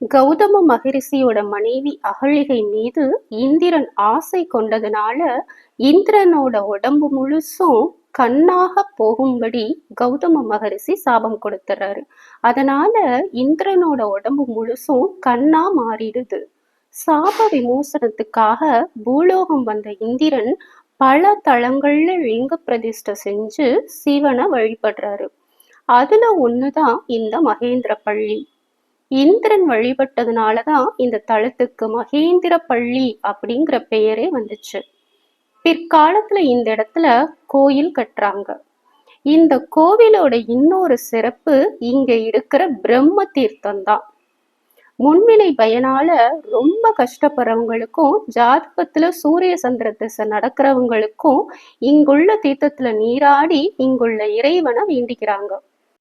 கௌதம மகரிஷியோட மனைவி அகலிகை மீது இந்திரன் ஆசை கொண்டதுனால இந்திரனோட உடம்பு முழுசும் கண்ணாக போகும்படி கௌதம மகரிஷி சாபம் கொடுத்துறாரு. அதனால இந்திரனோட உடம்பு முழுசும் கண்ணா மாறிடுது. சாப விமோசனத்துக்காக பூலோகம் வந்த இந்திரன் பல தலங்கள்ல லிங்க பிரதிஷ்டை செஞ்சு சிவனை வழிபடுறாரு. அதுல ஒண்ணுதான் இந்த மகேந்திர பள்ளி. இந்திரன் வழிபட்டதுனாலதான் இந்த தலத்துக்கு மகேந்திர பள்ளி அப்படிங்கிற பெயரே வந்துச்சு. பிற்காலத்துல இந்த இடத்துல கோயில் கட்டுறாங்க. இந்த கோவிலோட இன்னொரு சிறப்பு இங்க இருக்கிற பிரம்ம தீர்த்தம் தான். முன்வினை பயனால ரொம்ப கஷ்டப்படுறவங்களுக்கும் ஜாதகத்துல சூரிய சந்திர திசை நடக்கிறவங்களுக்கும் இங்குள்ள தீர்த்தத்துல நீராடி இங்குள்ள இறைவனை வேண்டிக்கிறாங்க.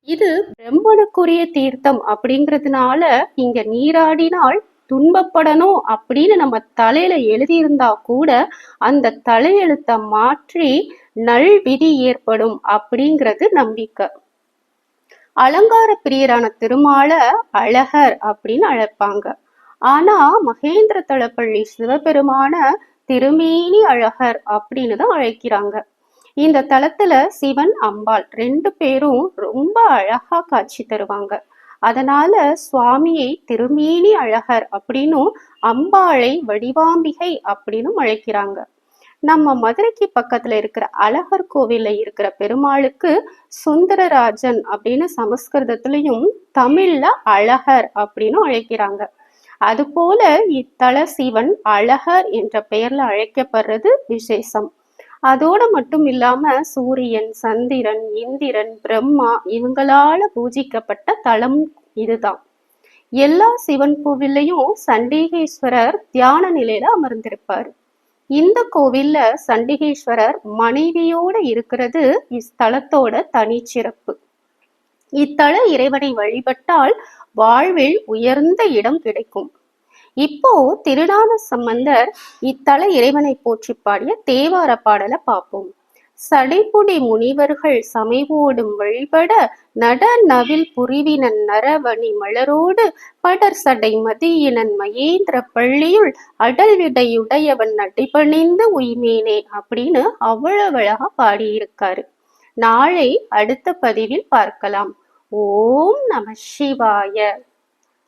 இது பிரம்மனுக்குரிய தீர்த்தம் அப்படிங்கிறதுனால இங்க நீராடினால் துன்பப்படணும் அப்படின்னு நம்ம தலையில எழுதியிருந்தா கூட அந்த தலையெழுத்தை மாற்றி நல்விதி ஏற்படும் அப்படிங்கிறது நம்பிக்கை. அலங்கார பிரியரான திருமால அழகர் அப்படின்னு அழைப்பாங்க. ஆனா மகேந்திர தலப்பள்ளி சிவபெருமான திருமேனி அழகர் அப்படின்னு தான் அழைக்கிறாங்க. இந்த தலத்துல சிவன் அம்பாள் 2 பேரும் ரொம்ப அழகா காட்சி தருவாங்க. அதனால சுவாமியை திருமேனி அழகர் அப்படின்னும் அம்பாளை வடிவாம்பிகை அப்படின்னும் அழைக்கிறாங்க. நம்ம மதுரைக்கு பக்கத்துல இருக்கிற அழகர் கோவில்ல இருக்கிற பெருமாளுக்கு சுந்தரராஜன் அப்படின்னு சமஸ்கிருதத்திலையும் தமிழ்ல அழகர் அப்படின்னு அழைக்கிறாங்க. அது போல இத்தல சிவன் அழகர் என்ற பெயர்ல அழைக்கப்படுறது விசேஷம். அதோட மட்டும் இல்லாம சூரியன், சந்திரன், இந்திரன், பிரம்மா இவங்களால பூஜிக்கப்பட்ட தலம் இதுதான். எல்லா சிவன் கோவில்லையும் சண்டிகேஸ்வரர் தியான நிலையில அமர்ந்திருப்பாரு. இந்த கோவில்ல சண்டிகேஸ்வரர் மனைவியோட இருக்கிறது இஸ்தலத்தோட தனிச்சிறப்பு. இத்தல இறைவனை வழிபட்டால் வாழ்வில் உயர்ந்த இடம் கிடைக்கும். இப்போ திருஞான சம்பந்தர் இத்தல இறைவனை போற்றி பாடிய தேவார பாடலை பார்ப்போம். சடைப்புடி முனிவர்கள் சமைவோடும் வழிபட நட நவில் புரிவினன் நரவணி மலரோடு படர் சடை மதியினன் மகேந்திர பள்ளியுள் அடல் விடையுடையவன் நடைபணிந்து உய்மேனே அப்படின்னு அவ்வளவு அழகா பாடியிருக்காரு. நாளை அடுத்த பதிவில் பார்க்கலாம். ஓம் நம சிவாய.